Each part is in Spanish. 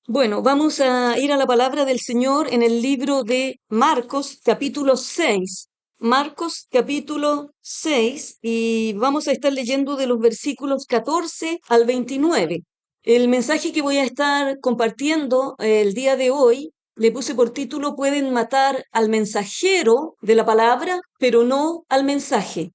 Bueno, vamos a ir a la palabra del Señor en el libro de Marcos, capítulo 6. Marcos, capítulo 6, y vamos a estar leyendo de los versículos 14 al 29. El mensaje que voy a estar compartiendo el día de hoy le puse por título: Pueden matar al mensajero de la palabra, pero no al mensaje.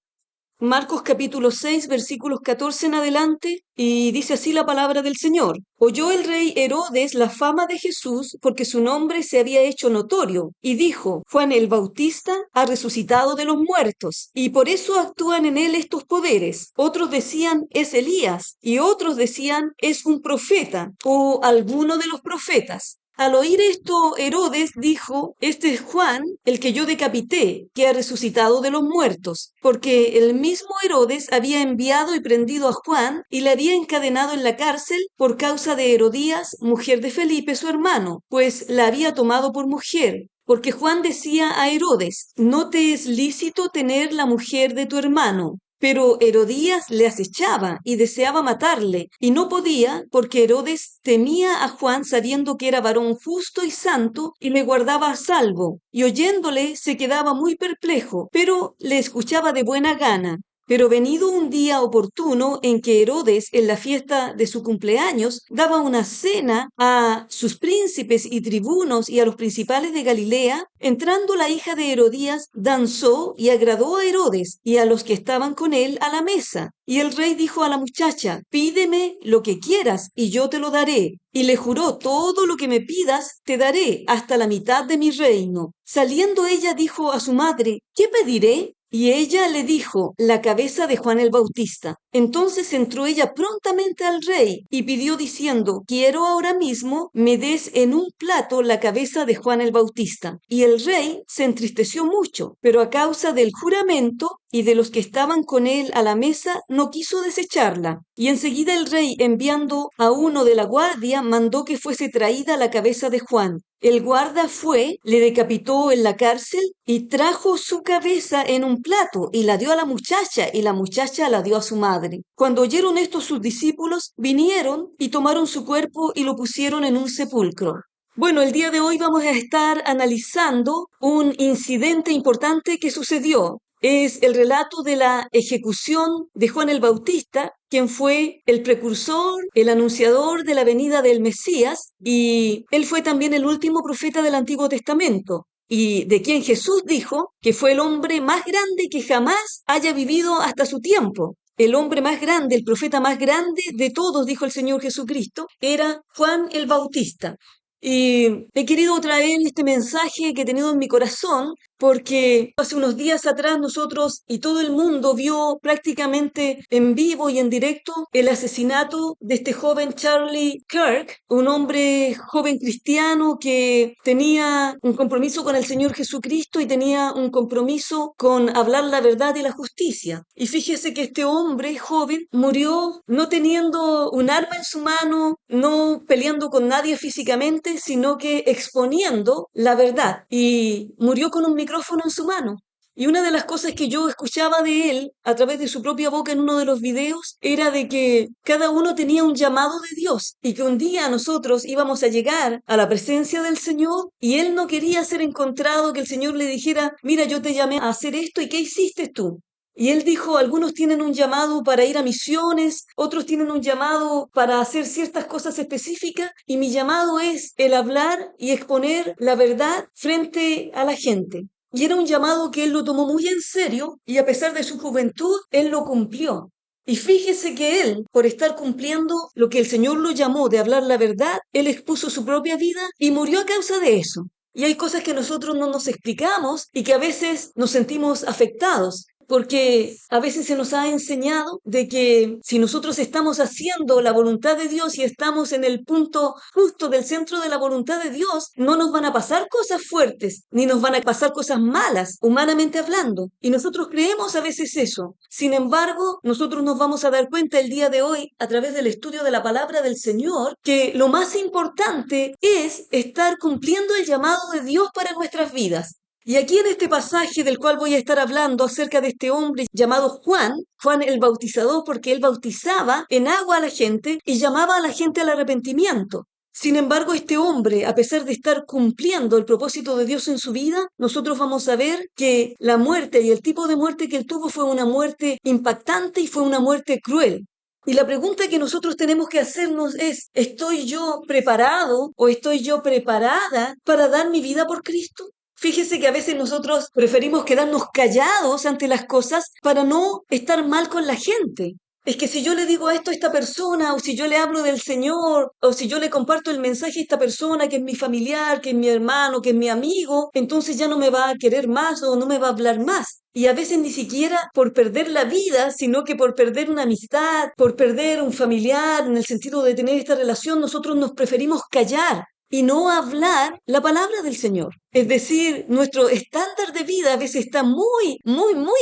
Marcos capítulo 6, versículos 14 en adelante, y dice así la palabra del Señor. Oyó el rey Herodes la fama de Jesús porque su nombre se había hecho notorio, y dijo: Juan el Bautista ha resucitado de los muertos, y por eso actúan en él estos poderes. Otros decían: es Elías, y otros decían: es un profeta, o alguno de los profetas. Al oír esto, Herodes dijo: Este es Juan, el que yo decapité, que ha resucitado de los muertos, porque el mismo Herodes había enviado y prendido a Juan y le había encadenado en la cárcel por causa de Herodías, mujer de Felipe, su hermano, pues la había tomado por mujer. Porque Juan decía a Herodes: no te es lícito tener la mujer de tu hermano. Pero Herodías le acechaba y deseaba matarle, y no podía, porque Herodes temía a Juan, sabiendo que era varón justo y santo, y le guardaba a salvo, y oyéndole se quedaba muy perplejo, pero le escuchaba de buena gana. Pero venido un día oportuno en que Herodes, en la fiesta de su cumpleaños, daba una cena a sus príncipes y tribunos y a los principales de Galilea, entrando la hija de Herodías, danzó y agradó a Herodes y a los que estaban con él a la mesa. Y el rey dijo a la muchacha: pídeme lo que quieras y yo te lo daré. Y le juró: todo lo que me pidas te daré, hasta la mitad de mi reino. Saliendo ella dijo a su madre: ¿qué pediré? Y ella le dijo: la cabeza de Juan el Bautista. Entonces entró ella prontamente al rey y pidió diciendo: quiero ahora mismo me des en un plato la cabeza de Juan el Bautista. Y el rey se entristeció mucho, pero a causa del juramento y de los que estaban con él a la mesa, no quiso desecharla. Y enseguida el rey, enviando a uno de la guardia, mandó que fuese traída la cabeza de Juan. El guarda fue, le decapitó en la cárcel y trajo su cabeza en un plato y la dio a la muchacha, y la muchacha la dio a su madre. Cuando oyeron esto sus discípulos, vinieron y tomaron su cuerpo y lo pusieron en un sepulcro. Bueno, el día de hoy vamos a estar analizando un incidente importante que sucedió. Es el relato de la ejecución de Juan el Bautista, quien fue el precursor, el anunciador de la venida del Mesías, y él fue también el último profeta del Antiguo Testamento, y de quien Jesús dijo que fue el hombre más grande que jamás haya vivido hasta su tiempo. El hombre más grande, el profeta más grande de todos, dijo el Señor Jesucristo, era Juan el Bautista. Y he querido traer este mensaje que he tenido en mi corazón porque hace unos días atrás nosotros y todo el mundo vio prácticamente en vivo y en directo el asesinato de este joven Charlie Kirk, un hombre joven cristiano que tenía un compromiso con el Señor Jesucristo y tenía un compromiso con hablar la verdad y la justicia. Y fíjese que este hombre joven murió no teniendo un arma en su mano, no peleando con nadie físicamente, sino que exponiendo la verdad. Y murió con un micrófono en su mano. Y una de las cosas que yo escuchaba de él a través de su propia boca en uno de los videos era de que cada uno tenía un llamado de Dios y que un día nosotros íbamos a llegar a la presencia del Señor y él no quería ser encontrado, que el Señor le dijera: mira, yo te llamé a hacer esto y ¿qué hiciste tú? Y él dijo: algunos tienen un llamado para ir a misiones, otros tienen un llamado para hacer ciertas cosas específicas, y mi llamado es el hablar y exponer la verdad frente a la gente. Y era un llamado que él lo tomó muy en serio, y a pesar de su juventud, él lo cumplió. Y fíjese que él, por estar cumpliendo lo que el Señor lo llamó de hablar la verdad, él expuso su propia vida y murió a causa de eso. Y hay cosas que nosotros no nos explicamos y que a veces nos sentimos afectados, porque a veces se nos ha enseñado de que si nosotros estamos haciendo la voluntad de Dios y estamos en el punto justo del centro de la voluntad de Dios, no nos van a pasar cosas fuertes, ni nos van a pasar cosas malas, humanamente hablando. Y nosotros creemos a veces eso. Sin embargo, nosotros nos vamos a dar cuenta el día de hoy, a través del estudio de la palabra del Señor, que lo más importante es estar cumpliendo el llamado de Dios para nuestras vidas. Y aquí en este pasaje del cual voy a estar hablando acerca de este hombre llamado Juan, Juan el Bautizador, porque él bautizaba en agua a la gente y llamaba a la gente al arrepentimiento. Sin embargo, este hombre, a pesar de estar cumpliendo el propósito de Dios en su vida, nosotros vamos a ver que la muerte y el tipo de muerte que él tuvo fue una muerte impactante y fue una muerte cruel. Y la pregunta que nosotros tenemos que hacernos es, ¿estoy yo preparado o estoy yo preparada para dar mi vida por Cristo? Fíjese que a veces nosotros preferimos quedarnos callados ante las cosas para no estar mal con la gente. Es que si yo le digo esto a esta persona, o si yo le hablo del Señor, o si yo le comparto el mensaje a esta persona que es mi familiar, que es mi hermano, que es mi amigo, entonces ya no me va a querer más o no me va a hablar más. Y a veces ni siquiera por perder la vida, sino que por perder una amistad, por perder un familiar, en el sentido de tener esta relación, nosotros nos preferimos callar y no hablar la palabra del Señor. Es decir, nuestro estándar de vida a veces está muy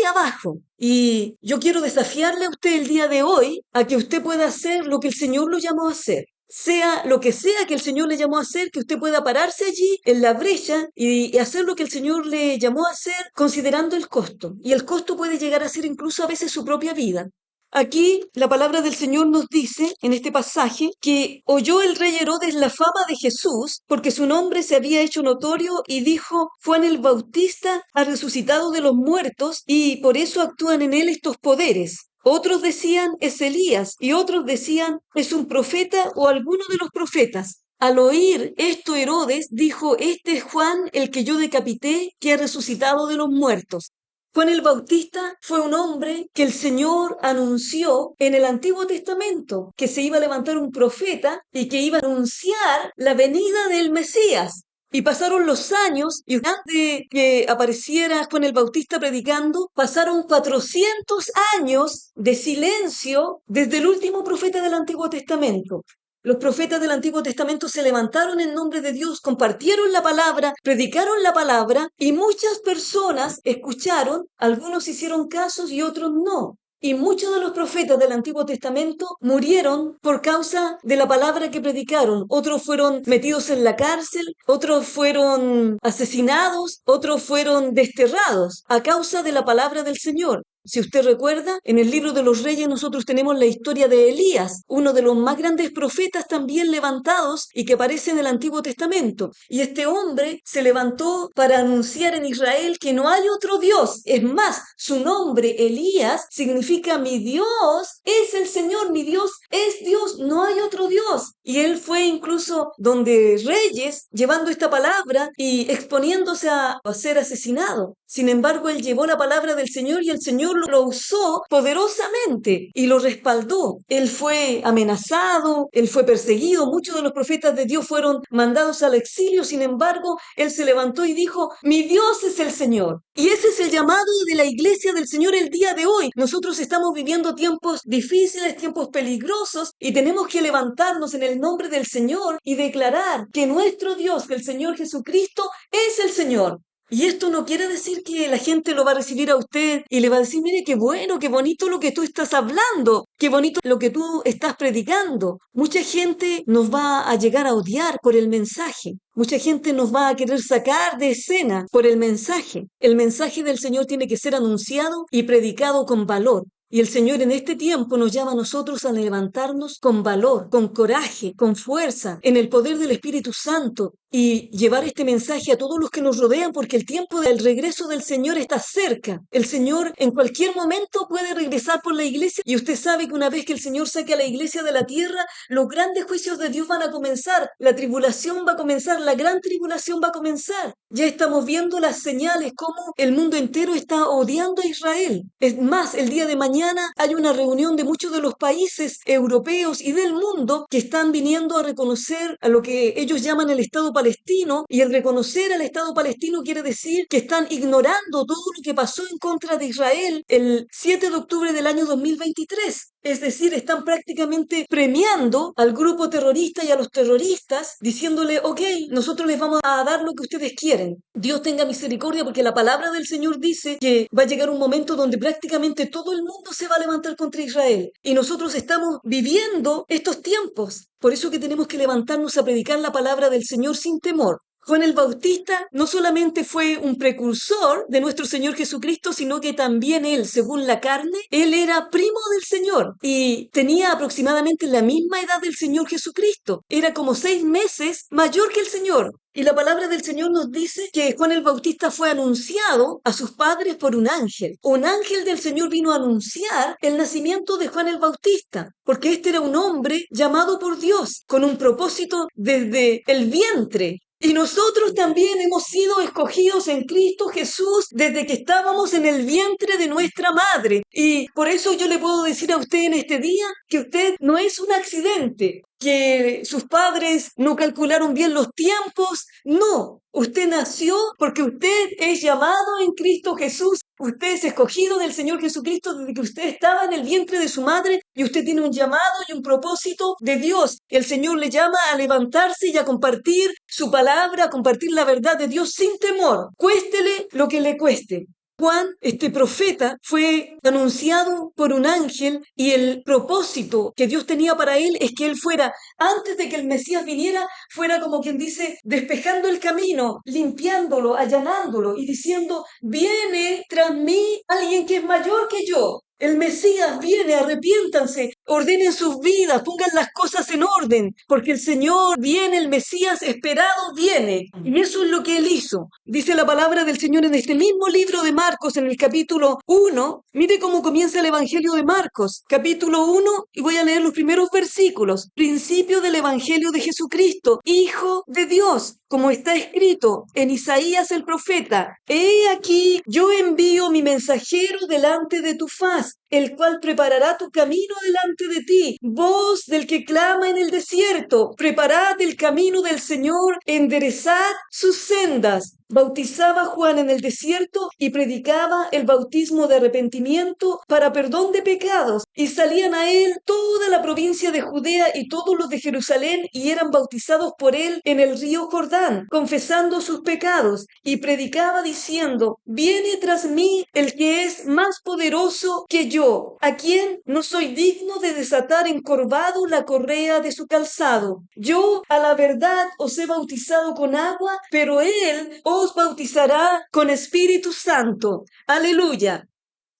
abajo. Y yo quiero desafiarle a usted el día de hoy a que usted pueda hacer lo que el Señor lo llamó a hacer. Sea lo que sea que el Señor le llamó a hacer, que usted pueda pararse allí en la brecha y hacer lo que el Señor le llamó a hacer considerando el costo. Y el costo puede llegar a ser incluso a veces su propia vida. Aquí la palabra del Señor nos dice, en este pasaje, que oyó el rey Herodes la fama de Jesús porque su nombre se había hecho notorio y dijo, Juan el Bautista ha resucitado de los muertos y por eso actúan en él estos poderes. Otros decían, es Elías, y otros decían, es un profeta o alguno de los profetas. Al oír esto, Herodes dijo, este es Juan, el que yo decapité, que ha resucitado de los muertos. Juan el Bautista fue un hombre que el Señor anunció en el Antiguo Testamento, que se iba a levantar un profeta y que iba a anunciar la venida del Mesías. Y pasaron los años, y antes de que apareciera Juan el Bautista predicando, pasaron 400 años de silencio desde el último profeta del Antiguo Testamento. Los profetas del Antiguo Testamento se levantaron en nombre de Dios, compartieron la palabra, predicaron la palabra y muchas personas escucharon, algunos hicieron casos y otros no. Y muchos de los profetas del Antiguo Testamento murieron por causa de la palabra que predicaron. Otros fueron metidos en la cárcel, otros fueron asesinados, otros fueron desterrados a causa de la palabra del Señor. Si usted recuerda, en el libro de los Reyes nosotros tenemos la historia de Elías, uno de los más grandes profetas también levantados y que aparece en el Antiguo Testamento. Y este hombre se levantó para anunciar en Israel que no hay otro Dios. Es más, su nombre, Elías, significa mi Dios es el Señor, mi Dios es Dios, no hay otro Dios. Y él fue incluso donde reyes llevando esta palabra y exponiéndose a ser asesinado. Sin embargo, él llevó la palabra del Señor y el Señor lo usó poderosamente y lo respaldó. Él fue amenazado, él fue perseguido, muchos de los profetas de Dios fueron mandados al exilio, sin embargo, él se levantó y dijo, mi Dios es el Señor. Y ese es el llamado de la iglesia del Señor el día de hoy. Nosotros estamos viviendo tiempos difíciles, tiempos peligrosos y tenemos que levantarnos en el nombre del Señor y declarar que nuestro Dios, que el Señor Jesucristo, es el Señor. Y esto no quiere decir que la gente lo va a recibir a usted y le va a decir, mire, qué bueno, qué bonito lo que tú estás hablando, qué bonito lo que tú estás predicando. Mucha gente nos va a llegar a odiar por el mensaje. Mucha gente nos va a querer sacar de escena por el mensaje. El mensaje del Señor tiene que ser anunciado y predicado con valor. Y el Señor en este tiempo nos llama a nosotros a levantarnos con valor, con coraje, con fuerza, en el poder del Espíritu Santo y llevar este mensaje a todos los que nos rodean porque el tiempo del regreso del Señor está cerca. El Señor en cualquier momento puede regresar por la iglesia y usted sabe que una vez que el Señor saque a la iglesia de la tierra, los grandes juicios de Dios van a comenzar, la tribulación va a comenzar, la gran tribulación va a comenzar. Ya estamos viendo las señales, cómo el mundo entero está odiando a Israel. Es más, el día de mañana hay una reunión de muchos de los países europeos y del mundo que están viniendo a reconocer a lo que ellos llaman el Estado palestino, y el reconocer al Estado palestino quiere decir que están ignorando todo lo que pasó en contra de Israel el 7 de octubre del año 2023. Es decir, están prácticamente premiando al grupo terrorista y a los terroristas, diciéndole, ok, nosotros les vamos a dar lo que ustedes quieren. Dios tenga misericordia porque la palabra del Señor dice que va a llegar un momento donde prácticamente todo el mundo se va a levantar contra Israel. Y nosotros estamos viviendo estos tiempos. Por eso que tenemos que levantarnos a predicar la palabra del Señor sin temor. Juan el Bautista no solamente fue un precursor de nuestro Señor Jesucristo, sino que también él, según la carne, él era primo del Señor y tenía aproximadamente la misma edad del Señor Jesucristo. Era como 6 meses mayor que el Señor. Y la palabra del Señor nos dice que Juan el Bautista fue anunciado a sus padres por un ángel. Un ángel del Señor vino a anunciar el nacimiento de Juan el Bautista, porque este era un hombre llamado por Dios con un propósito desde el vientre. Y nosotros también hemos sido escogidos en Cristo Jesús desde que estábamos en el vientre de nuestra madre. Y por eso yo le puedo decir a usted en este día que usted no es un accidente, que sus padres no calcularon bien los tiempos. No, usted nació porque usted es llamado en Cristo Jesús. Usted es escogido del Señor Jesucristo desde que usted estaba en el vientre de su madre y usted tiene un llamado y un propósito de Dios. El Señor le llama a levantarse y a compartir su palabra, a compartir la verdad de Dios sin temor, cuéstele lo que le cueste. Juan, este profeta, fue anunciado por un ángel y el propósito que Dios tenía para él es que él fuera, antes de que el Mesías viniera, fuera como quien dice, despejando el camino, limpiándolo, allanándolo y diciendo, viene tras mí alguien que es mayor que yo. El Mesías viene, arrepiéntanse, ordenen sus vidas, pongan las cosas en orden, porque el Señor viene, el Mesías esperado viene. Y eso es lo que Él hizo. Dice la palabra del Señor en este mismo libro de Marcos, en el capítulo 1. Mire cómo comienza el Evangelio de Marcos, capítulo 1, y voy a leer los primeros versículos. Principio del Evangelio de Jesucristo, Hijo de Dios, como está escrito en Isaías el profeta. He aquí, yo envío mi mensajero delante de tu faz, el cual preparará tu camino delante de ti. Voz del que clama en el desierto, preparad el camino del Señor, enderezad sus sendas. Bautizaba Juan en el desierto y predicaba el bautismo de arrepentimiento para perdón de pecados. Y salían a él toda la provincia de Judea y todos los de Jerusalén y eran bautizados por él en el río Jordán, confesando sus pecados. Y predicaba diciendo, viene tras mí el que es más poderoso que yo, a quien no soy digno de desatar encorvado la correa de su calzado. Yo a la verdad os he bautizado con agua, pero él os bautizará con Espíritu Santo. Aleluya.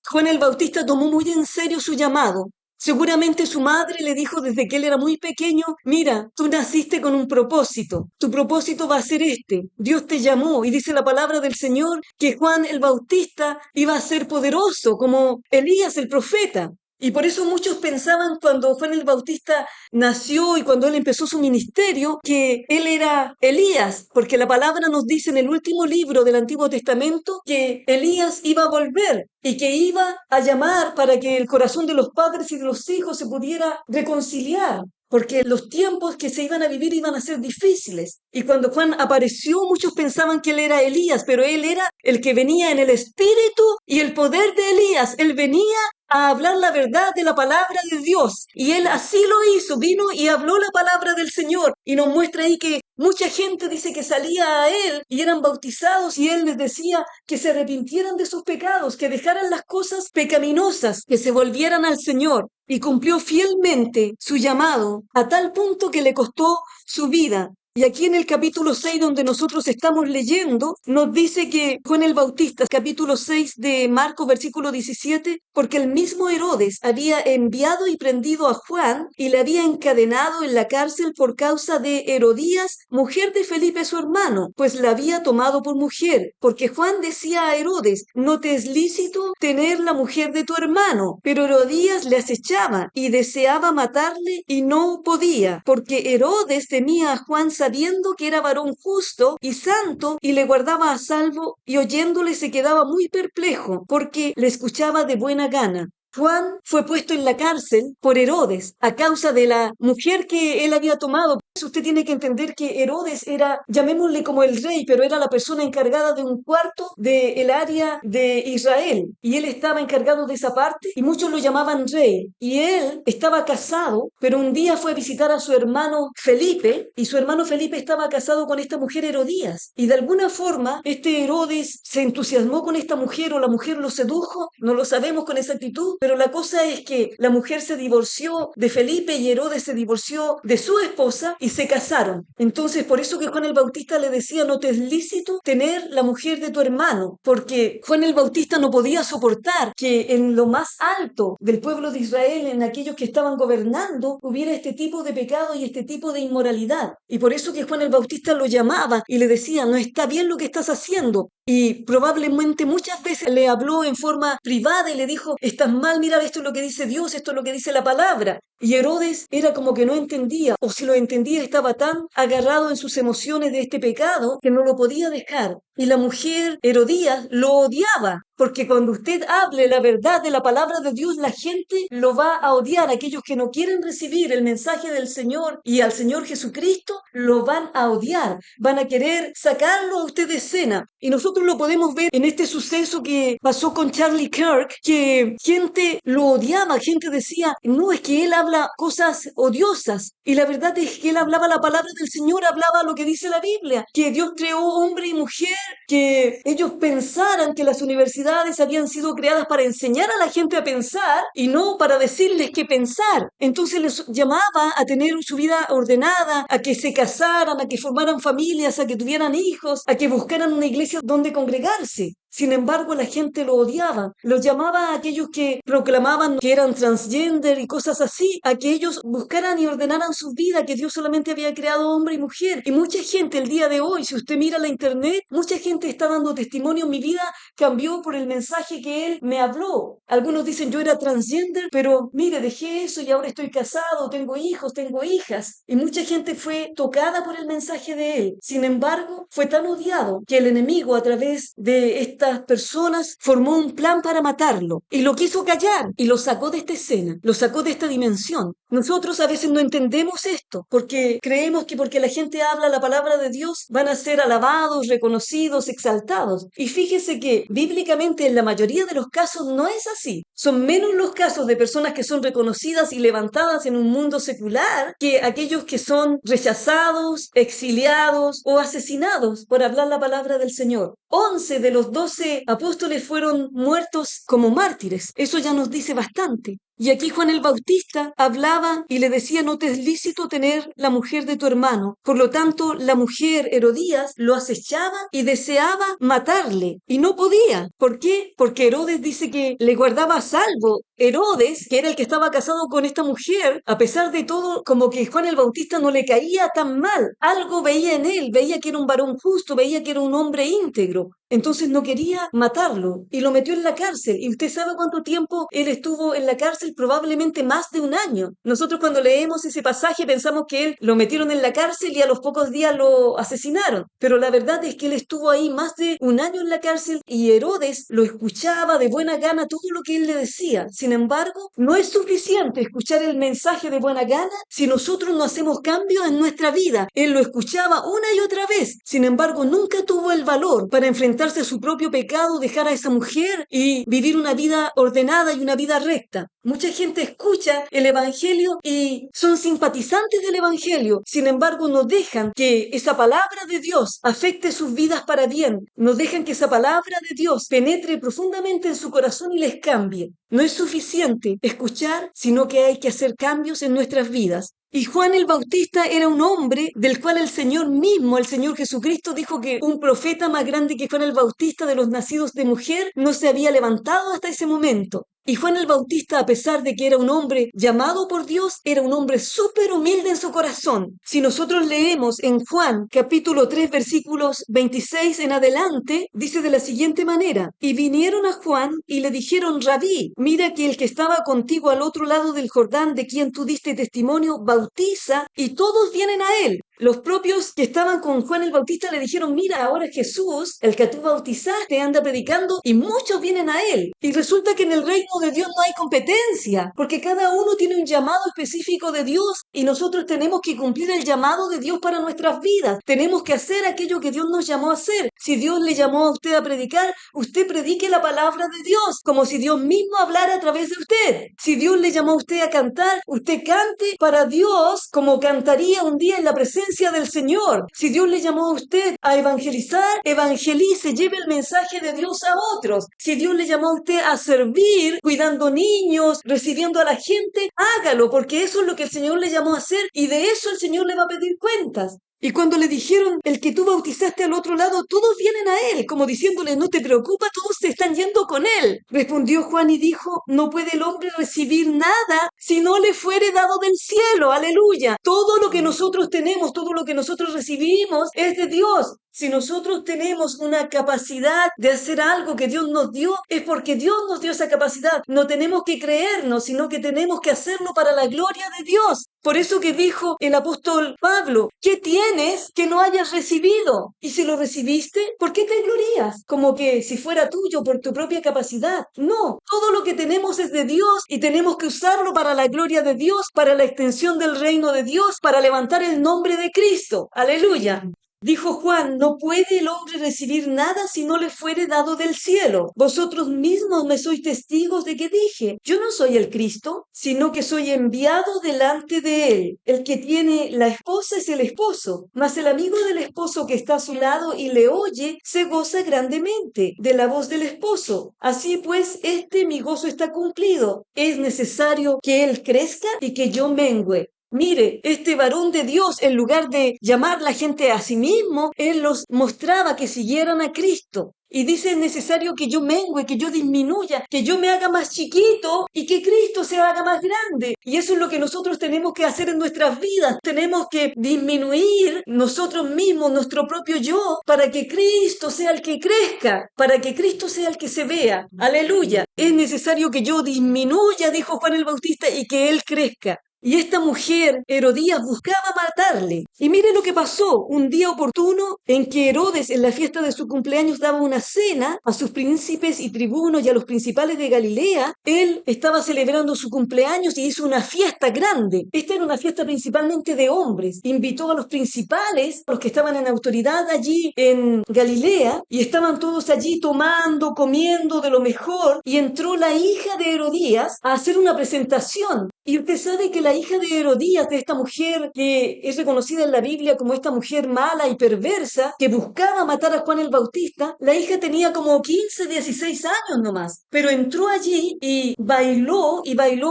Juan el Bautista tomó muy en serio su llamado. Seguramente su madre le dijo desde que él era muy pequeño, mira, tú naciste con un propósito, tu propósito va a ser este. Dios te llamó y dice la palabra del Señor que Juan el Bautista iba a ser poderoso como Elías el profeta. Y por eso muchos pensaban cuando Juan el Bautista nació y cuando él empezó su ministerio que él era Elías, porque la palabra nos dice en el último libro del Antiguo Testamento que Elías iba a volver y que iba a llamar para que el corazón de los padres y de los hijos se pudiera reconciliar. Porque los tiempos que se iban a vivir iban a ser difíciles. Y cuando Juan apareció, muchos pensaban que él era Elías, pero él era el que venía en el espíritu y el poder de Elías. Él venía a hablar la verdad de la palabra de Dios. Y él así lo hizo, vino y habló la palabra del Señor. Y nos muestra ahí que mucha gente dice que salía a él y eran bautizados y él les decía que se arrepintieran de sus pecados, que dejaran las cosas pecaminosas, que se volvieran al Señor. Y cumplió fielmente su llamado a tal punto que le costó su vida. Y aquí en el capítulo 6, donde nosotros estamos leyendo, nos dice que Juan el Bautista, capítulo 6 de Marcos, versículo 17, porque el mismo Herodes había enviado y prendido a Juan y le había encadenado en la cárcel por causa de Herodías, mujer de Felipe su hermano, pues la había tomado por mujer. Porque Juan decía a Herodes, no te es lícito tener la mujer de tu hermano. Pero Herodías le acechaba y deseaba matarle y no podía, porque Herodes temía a Juan sabiendo que era varón justo y santo y le guardaba a salvo y oyéndole se quedaba muy perplejo porque le escuchaba de buena gana. Juan fue puesto en la cárcel por Herodes a causa de la mujer que él había tomado. Usted tiene que entender que Herodes era, llamémosle como el rey, pero era la persona encargada de un cuarto del área de Israel. Y él estaba encargado de esa parte y muchos lo llamaban rey. Y él estaba casado, pero un día fue a visitar a su hermano Felipe y su hermano Felipe estaba casado con esta mujer Herodías. Y de alguna forma este Herodes se entusiasmó con esta mujer o la mujer lo sedujo, no lo sabemos con exactitud. pero la cosa es que la mujer se divorció de Felipe y Herodes se divorció de su esposa y se casaron. Entonces, por eso que Juan el Bautista le decía, no te es lícito tener la mujer de tu hermano, porque Juan el Bautista no podía soportar que en lo más alto del pueblo de Israel, en aquellos que estaban gobernando, hubiera este tipo de pecado y este tipo de inmoralidad. Y por eso que Juan el Bautista lo llamaba y le decía, no está bien lo que estás haciendo. Y probablemente muchas veces le habló en forma privada y le dijo, estás mal, mira, esto es lo que dice Dios, esto es lo que dice la palabra. Y Herodes era como que no entendía, o si lo entendía estaba tan agarrado en sus emociones de este pecado que no lo podía dejar. Y la mujer Herodías lo odiaba, porque cuando usted hable la verdad de la palabra de Dios, la gente lo va a odiar. Aquellos que no quieren recibir el mensaje del Señor y al Señor Jesucristo, lo van a odiar. Van a querer sacarlo a usted de escena. Y nosotros lo podemos ver en este suceso que pasó con Charlie Kirk, que gente lo odiaba, gente decía, no, es que él habla cosas odiosas. Y la verdad es que él hablaba la palabra del Señor, hablaba lo que dice la Biblia, que Dios creó hombre y mujer, que ellos pensaran que las universidades habían sido creadas para enseñar a la gente a pensar y no para decirles qué pensar. Entonces les llamaba a tener su vida ordenada, a que se casaran, a que formaran familias, a que tuvieran hijos, a que buscaran una iglesia donde congregarse. Sin embargo, la gente lo odiaba. Los llamaba a aquellos que proclamaban que eran transgender y cosas así, a que ellos buscaran y ordenaran su vida, que Dios solamente había creado hombre y mujer. Y mucha gente el día de hoy, si usted mira la internet, mucha gente está dando testimonio. Mi vida cambió por el mensaje que él me habló. Algunos dicen yo era transgender, pero mire, dejé eso y ahora estoy casado, tengo hijos, tengo hijas. Y mucha gente fue tocada por el mensaje de él. Sin embargo, fue tan odiado que el enemigo, a través de estas personas, formó un plan para matarlo y lo quiso callar y lo sacó de esta escena, lo sacó de esta dimensión. Nosotros a veces no entendemos esto porque creemos que porque la gente habla la palabra de Dios van a ser alabados, reconocidos, exaltados. Y fíjese que bíblicamente en la mayoría de los casos no es así. Son menos los casos de personas que son reconocidas y levantadas en un mundo secular que aquellos que son rechazados, exiliados o asesinados por hablar la palabra del Señor. 11 de los 12 apóstoles fueron muertos como mártires. Eso ya nos dice bastante. Y aquí Juan el Bautista hablaba y le decía, no te es lícito tener la mujer de tu hermano. Por lo tanto, la mujer Herodías lo acechaba y deseaba matarle. Y no podía. ¿Por qué? Porque Herodes dice que le guardaba a salvo. Herodes, que era el que estaba casado con esta mujer, a pesar de todo, como que Juan el Bautista no le caía tan mal. Algo veía en él, veía que era un varón justo, veía que era un hombre íntegro. Entonces no quería matarlo y lo metió en la cárcel. ¿Y usted sabe cuánto tiempo él estuvo en la cárcel? Probablemente más de un año. Nosotros cuando leemos ese pasaje pensamos que él lo metieron en la cárcel y a los pocos días lo asesinaron. Pero la verdad es que él estuvo ahí más de un año en la cárcel y Herodes lo escuchaba de buena gana todo lo que él le decía. Sin embargo, no es suficiente escuchar el mensaje de buena gana si nosotros no hacemos cambios en nuestra vida. Él lo escuchaba una y otra vez. Sin embargo, nunca tuvo el valor para enfrentarse a su propio pecado, dejar a esa mujer y vivir una vida ordenada y una vida recta. Mucha gente escucha el Evangelio y son simpatizantes del Evangelio. Sin embargo, no dejan que esa palabra de Dios afecte sus vidas para bien. No dejan que esa palabra de Dios penetre profundamente en su corazón y les cambie. No es suficiente escuchar, sino que hay que hacer cambios en nuestras vidas. Y Juan el Bautista era un hombre del cual el Señor mismo, el Señor Jesucristo, dijo que un profeta más grande que Juan el Bautista de los nacidos de mujer no se había levantado hasta ese momento. Y Juan el Bautista, a pesar de que era un hombre llamado por Dios, era un hombre súper humilde en su corazón. Si nosotros leemos en Juan capítulo 3 versículos 26 en adelante, dice de la siguiente manera: y vinieron a Juan y le dijeron, Rabí, mira que el que estaba contigo al otro lado del Jordán, de quien tú diste testimonio, bautiza, y todos vienen a él. Los propios que estaban con Juan el Bautista le dijeron, mira, ahora Jesús, el que tú bautizaste, anda predicando y muchos vienen a él. Y resulta que en el reino de Dios no hay competencia, porque cada uno tiene un llamado específico de Dios y nosotros tenemos que cumplir el llamado de Dios para nuestras vidas. Tenemos que hacer aquello que Dios nos llamó a hacer. Si Dios le llamó a usted a predicar, usted predique la palabra de Dios, como si Dios mismo hablara a través de usted. Si Dios le llamó a usted a cantar, usted cante para Dios como cantaría un día en la presencia presencia del Señor. Si Dios le llamó a usted a evangelizar, evangelice, lleve el mensaje de Dios a otros. Si Dios le llamó a usted a servir, cuidando niños, recibiendo a la gente, hágalo, porque eso es lo que el Señor le llamó a hacer y de eso el Señor le va a pedir cuentas. Y cuando le dijeron, el que tú bautizaste al otro lado, todos vienen a él, como diciéndole, no te preocupes, todos se están yendo con él. Respondió Juan y dijo, no puede el hombre recibir nada si no le fuere dado del cielo. Aleluya. Todo lo que nosotros tenemos, todo lo que nosotros recibimos es de Dios. Si nosotros tenemos una capacidad de hacer algo que Dios nos dio, es porque Dios nos dio esa capacidad. No tenemos que creernos, sino que tenemos que hacerlo para la gloria de Dios. Por eso que dijo el apóstol Pablo, ¿qué tienes que no hayas recibido? Y si lo recibiste, ¿por qué te glorías? Como que si fuera tuyo por tu propia capacidad. No, todo lo que tenemos es de Dios y tenemos que usarlo para la gloria de Dios, para la extensión del reino de Dios, para levantar el nombre de Cristo. Aleluya. Dijo Juan, no puede el hombre recibir nada si no le fuere dado del cielo. Vosotros mismos me sois testigos de que dije, yo no soy el Cristo, sino que soy enviado delante de él. El que tiene la esposa es el esposo, mas el amigo del esposo que está a su lado y le oye, se goza grandemente de la voz del esposo. Así pues, mi gozo está cumplido. Es necesario que él crezca y que yo mengüe. Mire, este varón de Dios, en lugar de llamar la gente a sí mismo, él los mostraba que siguieran a Cristo. Y dice, es necesario que yo mengue, que yo disminuya, que yo me haga más chiquito y que Cristo se haga más grande. Y eso es lo que nosotros tenemos que hacer en nuestras vidas. Tenemos que disminuir nosotros mismos, nuestro propio yo, para que Cristo sea el que crezca, para que Cristo sea el que se vea. Aleluya. Es necesario que yo disminuya, dijo Juan el Bautista, y que Él crezca. Y esta mujer, Herodías, buscaba matarle. Y mire lo que pasó. Un día oportuno en que Herodes, en la fiesta de su cumpleaños, daba una cena a sus príncipes y tribunos y a los principales de Galilea. Él estaba celebrando su cumpleaños y hizo una fiesta grande. Esta era una fiesta principalmente de hombres. Invitó a los principales, a los que estaban en autoridad allí en Galilea, y estaban todos allí tomando, comiendo de lo mejor. Y entró la hija de Herodías a hacer una presentación. Y usted sabe que la hija de Herodías, de esta mujer que es reconocida en la Biblia como esta mujer mala y perversa, que buscaba matar a Juan el Bautista, la hija tenía como 15, 16 años nomás. Pero entró allí y bailó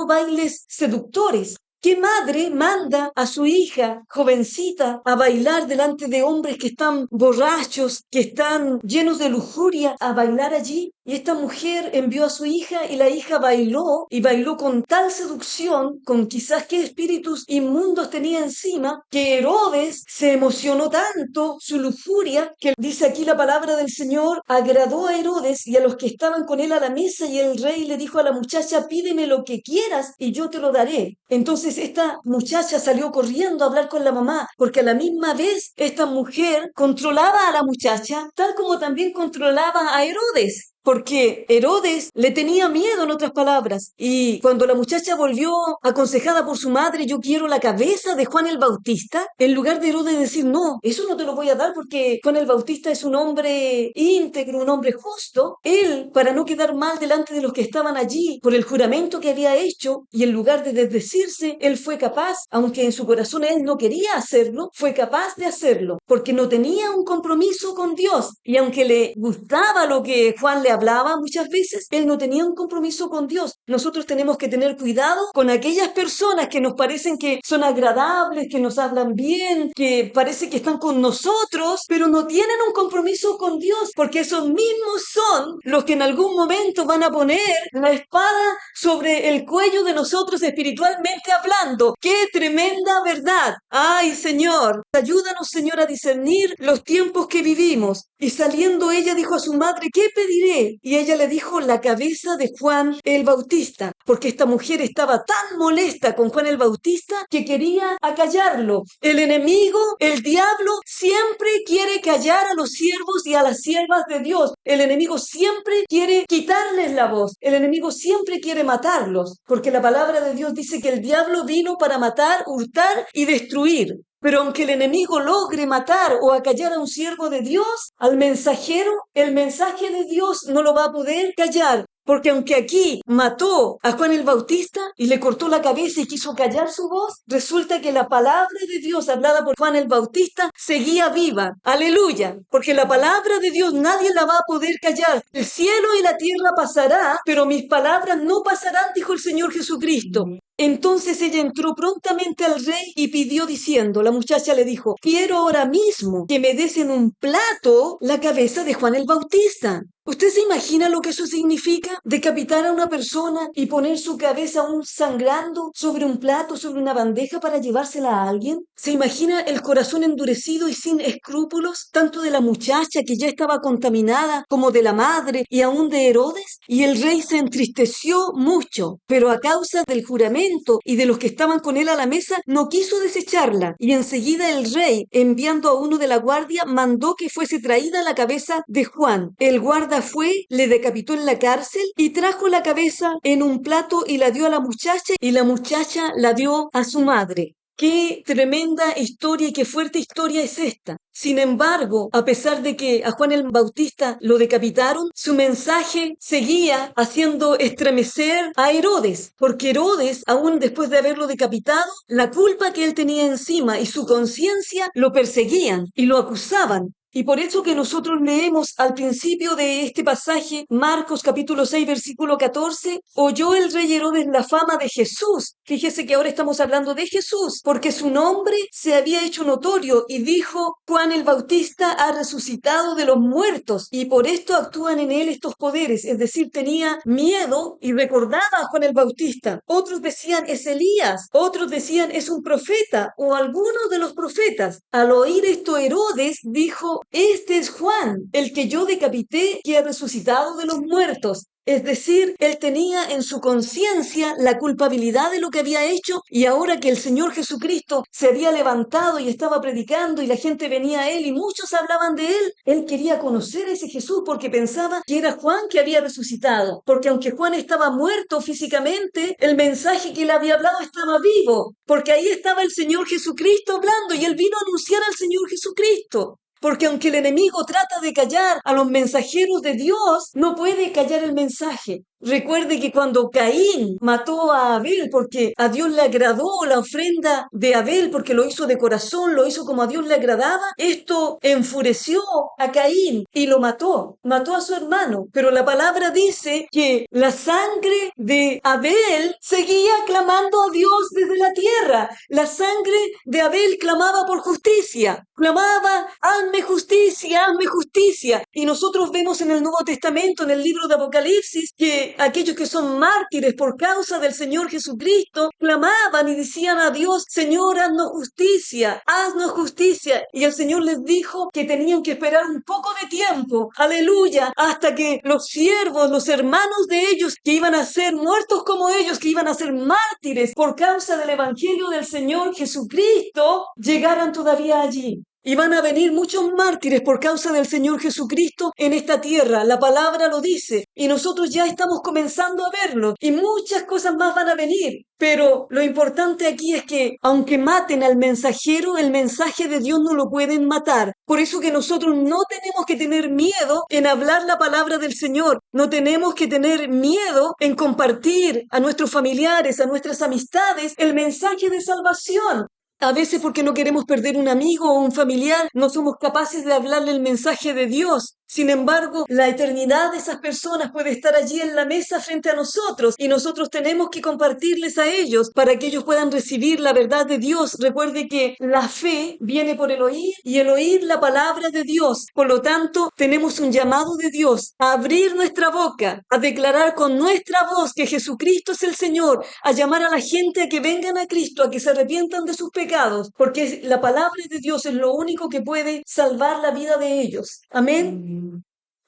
bailes seductores. ¿Qué madre manda a su hija jovencita a bailar delante de hombres que están borrachos, que están llenos de lujuria, a bailar allí? Y esta mujer envió a su hija y la hija bailó y bailó con tal seducción, con quizás qué espíritus inmundos tenía encima, que Herodes se emocionó tanto, su lujuria, que dice aquí la palabra del Señor, agradó a Herodes y a los que estaban con él a la mesa, y el rey le dijo a la muchacha, pídeme lo que quieras y yo te lo daré. Entonces esta muchacha salió corriendo a hablar con la mamá, porque a la misma vez esta mujer controlaba a la muchacha, tal como también controlaba a Herodes. Porque Herodes le tenía miedo, en otras palabras. Y cuando la muchacha volvió aconsejada por su madre, yo quiero la cabeza de Juan el Bautista, en lugar de Herodes decir, no, eso no te lo voy a dar porque Juan el Bautista es un hombre íntegro, un hombre justo, él, para no quedar mal delante de los que estaban allí por el juramento que había hecho, y en lugar de desdecirse, él fue capaz, aunque en su corazón él no quería hacerlo, fue capaz de hacerlo, porque no tenía un compromiso con Dios. Y aunque le gustaba lo que Juan le hablaba muchas veces, él no tenía un compromiso con Dios. Nosotros tenemos que tener cuidado con aquellas personas que nos parecen que son agradables, que nos hablan bien, que parece que están con nosotros, pero no tienen un compromiso con Dios, porque esos mismos son los que en algún momento van a poner la espada sobre el cuello de nosotros espiritualmente hablando. ¡Qué tremenda verdad! ¡Ay, Señor! Ayúdanos, Señor, a discernir los tiempos que vivimos. Y saliendo ella dijo a su madre, ¿qué pediré? Y ella le dijo, la cabeza de Juan el Bautista, porque esta mujer estaba tan molesta con Juan el Bautista que quería acallarlo. El enemigo, el diablo, siempre quiere callar a los siervos y a las siervas de Dios. El enemigo siempre quiere quitarles la voz. El enemigo siempre quiere matarlos, porque la palabra de Dios dice que el diablo vino para matar, hurtar y destruir. Pero aunque el enemigo logre matar o acallar a un siervo de Dios, al mensajero, el mensaje de Dios no lo va a poder callar. Porque aunque aquí mató a Juan el Bautista y le cortó la cabeza y quiso callar su voz, resulta que la palabra de Dios hablada por Juan el Bautista seguía viva. Aleluya. Porque la palabra de Dios nadie la va a poder callar. El cielo y la tierra pasará, pero mis palabras no pasarán, dijo el Señor Jesucristo. Entonces ella entró prontamente al rey y pidió diciendo, la muchacha le dijo, quiero ahora mismo que me des en un plato la cabeza de Juan el Bautista. ¿Usted se imagina lo que eso significa? Decapitar a una persona y poner su cabeza aún sangrando sobre un plato, sobre una bandeja para llevársela a alguien. ¿Se imagina el corazón endurecido y sin escrúpulos, tanto de la muchacha que ya estaba contaminada como de la madre y aún de Herodes? Y el rey se entristeció mucho, pero a causa del juramento y de los que estaban con él a la mesa, no quiso desecharla. Y enseguida el rey, enviando a uno de la guardia, mandó que fuese traída la cabeza de Juan. El guarda fue, le decapitó en la cárcel y trajo la cabeza en un plato y la dio a la muchacha y la muchacha la dio a su madre. Qué tremenda historia y qué fuerte historia es esta. Sin embargo, a pesar de que a Juan el Bautista lo decapitaron, su mensaje seguía haciendo estremecer a Herodes, porque Herodes, aún después de haberlo decapitado, la culpa que él tenía encima y su conciencia lo perseguían y lo acusaban. Y por eso que nosotros leemos al principio de este pasaje, Marcos capítulo 6, versículo 14, oyó el rey Herodes la fama de Jesús. Fíjese que ahora estamos hablando de Jesús, porque su nombre se había hecho notorio y dijo, Juan el Bautista ha resucitado de los muertos y por esto actúan en él estos poderes. Es decir, tenía miedo y recordaba a Juan el Bautista. Otros decían, es Elías. Otros decían, es un profeta o alguno de los profetas. Al oír esto, Herodes dijo, este es Juan, el que yo decapité, que ha resucitado de los muertos. Es decir, él tenía en su conciencia la culpabilidad de lo que había hecho y ahora que el Señor Jesucristo se había levantado y estaba predicando y la gente venía a él y muchos hablaban de él quería conocer a ese Jesús porque pensaba que era Juan que había resucitado. Porque aunque Juan estaba muerto físicamente, el mensaje que él había hablado estaba vivo. Porque ahí estaba el Señor Jesucristo hablando y él vino a anunciar al Señor Jesucristo. Porque aunque el enemigo trata de callar a los mensajeros de Dios, no puede callar el mensaje. Recuerde que cuando Caín mató a Abel porque a Dios le agradó la ofrenda de Abel porque lo hizo de corazón, lo hizo como a Dios le agradaba, esto enfureció a Caín y lo mató a su hermano. Pero la palabra dice que la sangre de Abel seguía clamando a Dios desde la tierra. La sangre de Abel clamaba por justicia, clamaba, hazme justicia, hazme justicia. Y nosotros vemos en el Nuevo Testamento, en el libro de Apocalipsis, que aquellos que son mártires por causa del Señor Jesucristo clamaban y decían a Dios, Señor, haznos justicia, haznos justicia. Y el Señor les dijo que tenían que esperar un poco de tiempo, aleluya, hasta que los siervos, los hermanos de ellos, que iban a ser muertos como ellos, que iban a ser mártires por causa del Evangelio del Señor Jesucristo, llegaran todavía allí. Y van a venir muchos mártires por causa del Señor Jesucristo en esta tierra. La palabra lo dice. Y nosotros ya estamos comenzando a verlo. Y muchas cosas más van a venir. Pero lo importante aquí es que, aunque maten al mensajero, el mensaje de Dios no lo pueden matar. Por eso que nosotros no tenemos que tener miedo en hablar la palabra del Señor. No tenemos que tener miedo en compartir a nuestros familiares, a nuestras amistades, el mensaje de salvación. A veces porque no queremos perder un amigo o un familiar, no somos capaces de hablarle el mensaje de Dios. Sin embargo, la eternidad de esas personas puede estar allí en la mesa frente a nosotros y nosotros tenemos que compartirles a ellos para que ellos puedan recibir la verdad de Dios. Recuerde que la fe viene por el oír y el oír la palabra de Dios. Por lo tanto, tenemos un llamado de Dios a abrir nuestra boca, a declarar con nuestra voz que Jesucristo es el Señor, a llamar a la gente a que vengan a Cristo, a que se arrepientan de sus pecados, porque la palabra de Dios es lo único que puede salvar la vida de ellos. Amén.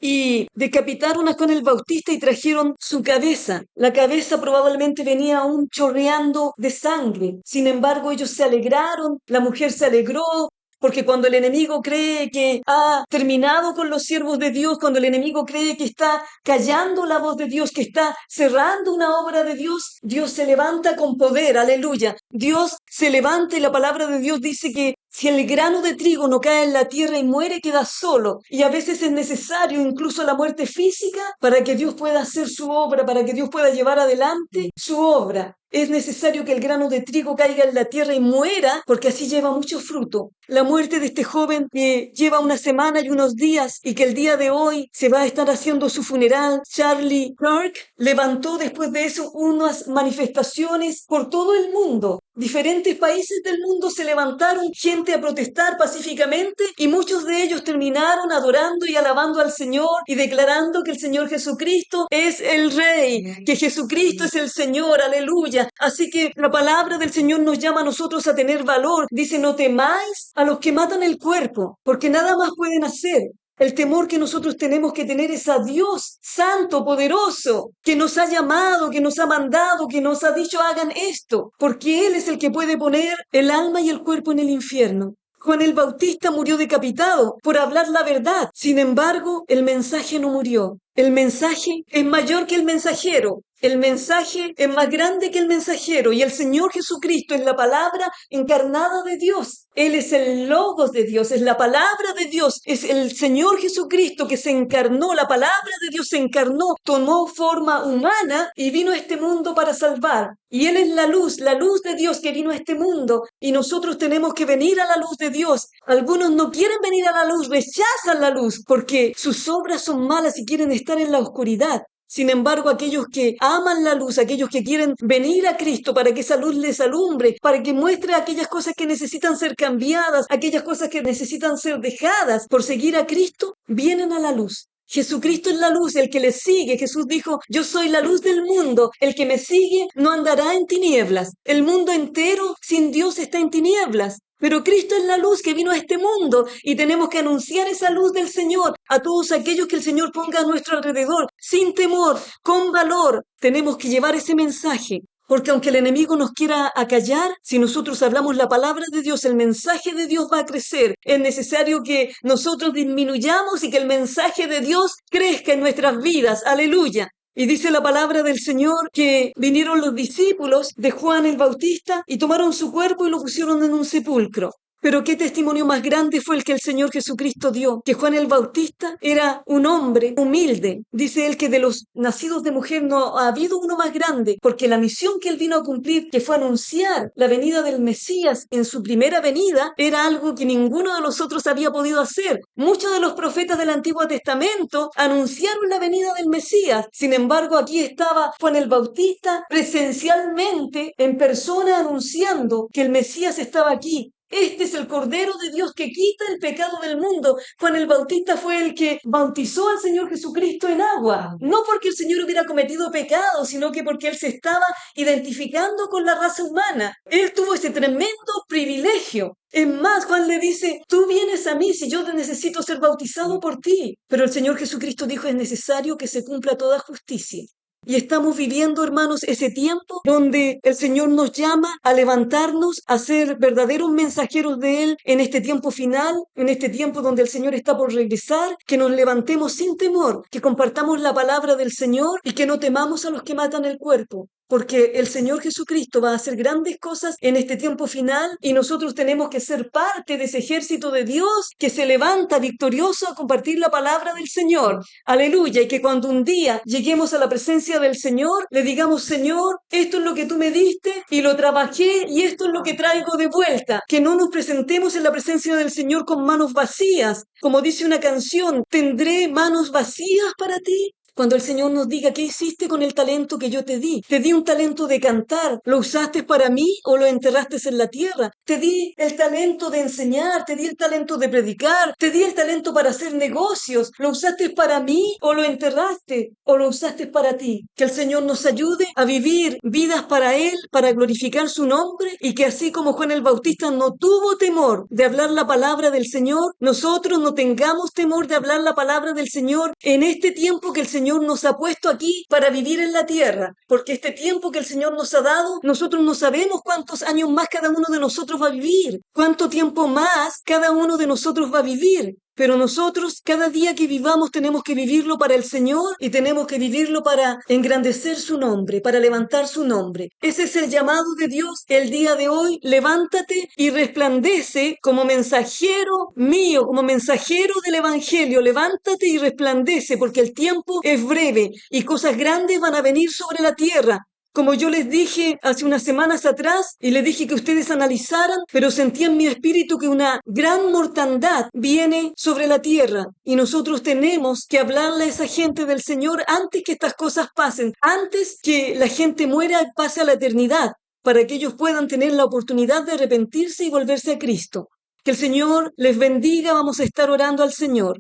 Y decapitaron a Juan el Bautista y trajeron su cabeza. La cabeza probablemente venía aún chorreando de sangre. Sin embargo, ellos se alegraron, la mujer se alegró, porque cuando el enemigo cree que ha terminado con los siervos de Dios, cuando el enemigo cree que está callando la voz de Dios, que está cerrando una obra de Dios, Dios se levanta con poder, aleluya. Dios se levanta y la palabra de Dios dice que si el grano de trigo no cae en la tierra y muere, queda solo. Y a veces es necesario incluso la muerte física para que Dios pueda hacer su obra, para que Dios pueda llevar adelante su obra. Es necesario que el grano de trigo caiga en la tierra y muera, porque así lleva mucho fruto. La muerte de este joven que lleva una semana y unos días y que el día de hoy se va a estar haciendo su funeral, Charlie Kirk, levantó después de eso unas manifestaciones por todo el mundo. Diferentes países del mundo se levantaron, gente a protestar pacíficamente, y muchos de ellos terminaron adorando y alabando al Señor y declarando que el Señor Jesucristo es el Rey, que Jesucristo es el Señor, aleluya. Así que la palabra del Señor nos llama a nosotros a tener valor. Dice, no temáis a los que matan el cuerpo, porque nada más pueden hacer. El temor que nosotros tenemos que tener es a Dios santo, poderoso, que nos ha llamado, que nos ha mandado, que nos ha dicho hagan esto, porque Él es el que puede poner el alma y el cuerpo en el infierno. Juan el Bautista murió decapitado por hablar la verdad. Sin embargo, el mensaje no murió. El mensaje es mayor que el mensajero. El mensaje es más grande que el mensajero, y el Señor Jesucristo es la palabra encarnada de Dios. Él es el Logos de Dios, es la palabra de Dios, es el Señor Jesucristo que se encarnó, la palabra de Dios se encarnó, tomó forma humana y vino a este mundo para salvar. Y Él es la luz de Dios que vino a este mundo, y nosotros tenemos que venir a la luz de Dios. Algunos no quieren venir a la luz, rechazan la luz, porque sus obras son malas y quieren estar en la oscuridad. Sin embargo, aquellos que aman la luz, aquellos que quieren venir a Cristo para que esa luz les alumbre, para que muestre aquellas cosas que necesitan ser cambiadas, aquellas cosas que necesitan ser dejadas por seguir a Cristo, vienen a la luz. Jesucristo es la luz, el que le sigue. Jesús dijo, yo soy la luz del mundo, el que me sigue no andará en tinieblas. El mundo entero sin Dios está en tinieblas. Pero Cristo es la luz que vino a este mundo y tenemos que anunciar esa luz del Señor a todos aquellos que el Señor ponga a nuestro alrededor, sin temor, con valor. Tenemos que llevar ese mensaje, porque aunque el enemigo nos quiera acallar, si nosotros hablamos la palabra de Dios, el mensaje de Dios va a crecer. Es necesario que nosotros disminuyamos y que el mensaje de Dios crezca en nuestras vidas. Aleluya. Y dice la palabra del Señor que vinieron los discípulos de Juan el Bautista y tomaron su cuerpo y lo pusieron en un sepulcro. Pero qué testimonio más grande fue el que el Señor Jesucristo dio, que Juan el Bautista era un hombre humilde. Dice él que de los nacidos de mujer no ha habido uno más grande, porque la misión que él vino a cumplir, que fue anunciar la venida del Mesías en su primera venida, era algo que ninguno de los otros había podido hacer. Muchos de los profetas del Antiguo Testamento anunciaron la venida del Mesías. Sin embargo, aquí estaba Juan el Bautista presencialmente, en persona, anunciando que el Mesías estaba aquí. Este es el Cordero de Dios que quita el pecado del mundo. Juan el Bautista fue el que bautizó al Señor Jesucristo en agua. No porque el Señor hubiera cometido pecado, sino que porque Él se estaba identificando con la raza humana. Él tuvo ese tremendo privilegio. Es más, Juan le dice, tú vienes a mí si yo necesito ser bautizado por ti. Pero el Señor Jesucristo dijo, es necesario que se cumpla toda justicia. Y estamos viviendo, hermanos, ese tiempo donde el Señor nos llama a levantarnos, a ser verdaderos mensajeros de Él en este tiempo final, en este tiempo donde el Señor está por regresar, que nos levantemos sin temor, que compartamos la palabra del Señor y que no temamos a los que matan el cuerpo. Porque el Señor Jesucristo va a hacer grandes cosas en este tiempo final y nosotros tenemos que ser parte de ese ejército de Dios que se levanta victorioso a compartir la palabra del Señor. Aleluya. Y que cuando un día lleguemos a la presencia del Señor, le digamos, Señor, esto es lo que tú me diste y lo trabajé y esto es lo que traigo de vuelta. Que no nos presentemos en la presencia del Señor con manos vacías. Como dice una canción, ¿tendré manos vacías para ti? Cuando el Señor nos diga, ¿qué hiciste con el talento que yo te di? Te di un talento de cantar. ¿Lo usaste para mí o lo enterraste en la tierra? Te di el talento de enseñar, te di el talento de predicar, te di el talento para hacer negocios. ¿Lo usaste para mí o lo enterraste o lo usaste para ti? Que el Señor nos ayude a vivir vidas para Él, para glorificar su nombre, y que así como Juan el Bautista no tuvo temor de hablar la palabra del Señor, nosotros no tengamos temor de hablar la palabra del Señor en este tiempo que el Señor Señor nos ha puesto aquí para vivir en la tierra, porque este tiempo que el Señor nos ha dado, nosotros no sabemos cuántos años más cada uno de nosotros va a vivir, cuánto tiempo más cada uno de nosotros va a vivir. Pero nosotros, cada día que vivamos, tenemos que vivirlo para el Señor y tenemos que vivirlo para engrandecer su nombre, para levantar su nombre. Ese es el llamado de Dios el día de hoy. Levántate y resplandece como mensajero mío, como mensajero del Evangelio. Levántate y resplandece, porque el tiempo es breve y cosas grandes van a venir sobre la tierra. Como yo les dije hace unas semanas atrás y les dije que ustedes analizaran, pero sentí en mi espíritu que una gran mortandad viene sobre la tierra y nosotros tenemos que hablarle a esa gente del Señor antes que estas cosas pasen, antes que la gente muera y pase a la eternidad, para que ellos puedan tener la oportunidad de arrepentirse y volverse a Cristo. Que el Señor les bendiga, vamos a estar orando al Señor.